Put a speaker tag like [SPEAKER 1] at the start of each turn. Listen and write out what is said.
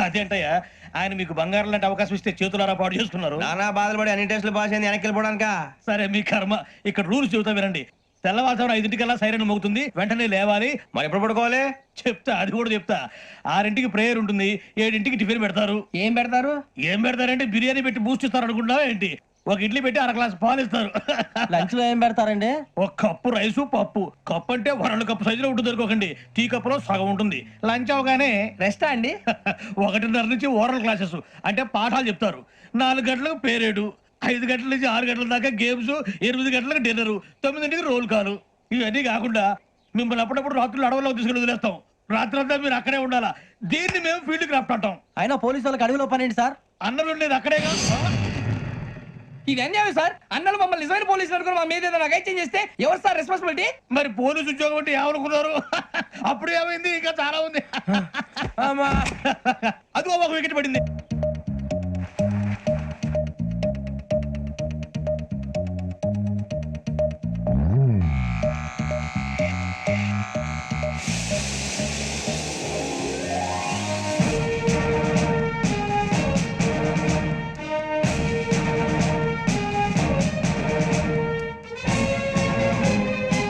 [SPEAKER 1] అదేంటయ్యా ఆయన మీకు బంగారం లాంటి అవకాశం ఇస్తే చేతులారా పాటు చేసుకున్నారు.
[SPEAKER 2] నానా బాధలు పడి అన్ని టెస్టులు పాస్ అయింది, వెనక్కి వెళ్ళిపోవడానికా?
[SPEAKER 1] సరే మీ కర్మ. ఇక్కడ రూల్స్ చెబుతా వినండి. తెల్లవారుజామున 5 సైరన్ మోగుతుంది, వెంటనే లేవాలి.
[SPEAKER 2] మరి ఎప్పుడు పడుకోవాలి?
[SPEAKER 1] చెప్తా, అది కూడా చెప్తా. 6 ప్రేయర్ ఉంటుంది, 7 టిఫిన్ పెడతారు.
[SPEAKER 3] ఏం పెడతారు?
[SPEAKER 1] ఏం పెడతారంటే బిర్యానీ పెట్టి బూస్ట్ ఇస్తారు అనుకుంటావా ఏంటి? ఒక ఇడ్లీ పెట్టి 1 గ్లాస్ పాలు ఇస్తారు.
[SPEAKER 3] లంచ్ లో ఏం పెడతారండి?
[SPEAKER 1] ఒక కప్పు రైసు పప్పు. కప్పు అంటే 2 కప్పు సైజులో ఉంటుంది అనుకోకండి, టీ కప్పులో సగం ఉంటుంది. లంచ్ అవగానే
[SPEAKER 3] రెస్టా అండి?
[SPEAKER 1] 1:30 నుంచి ఓరల్ క్లాసెస్ అంటే పాఠాలు చెప్తారు. 4 గంటలకు పేరేడు, 5 గంటల నుంచి 6 గంటల దాకా గేమ్స్, 8 గంటలకు డిన్నర్, 9 రోల్ కాలు. ఇవన్నీ కాకుండా మిమ్మల్ని అప్పుడప్పుడు రాత్రులు అడవుల్లో తీసుకుని వదిలేస్తాం. రాత్రి అంతా మీరు అక్కడే ఉండాలా. దీన్ని మేము ఫీల్డ్ క్రాఫ్ట్ అంటాం.
[SPEAKER 3] అయినా పోలీసు వాళ్ళకి అడవిలో పనేంటి సార్?
[SPEAKER 1] అన్నం ఉండేది అక్కడేగా.
[SPEAKER 3] ఇది అన్యాయం సార్. అన్నలు మమ్మల్ని నిజమైన పోలీసులు అనుకుని మా మీద ఏదైనా అగైత్యం చేస్తే ఎవరు సార్ రెస్పాన్సిబిలిటీ?
[SPEAKER 1] మరి పోలీసు ఉద్యోగం అంటే ఏమనుకున్నారు? అప్పుడు ఏమైంది? ఇంకా చాలా ఉంది. అదిగో ఒక వికెట్ పడింది.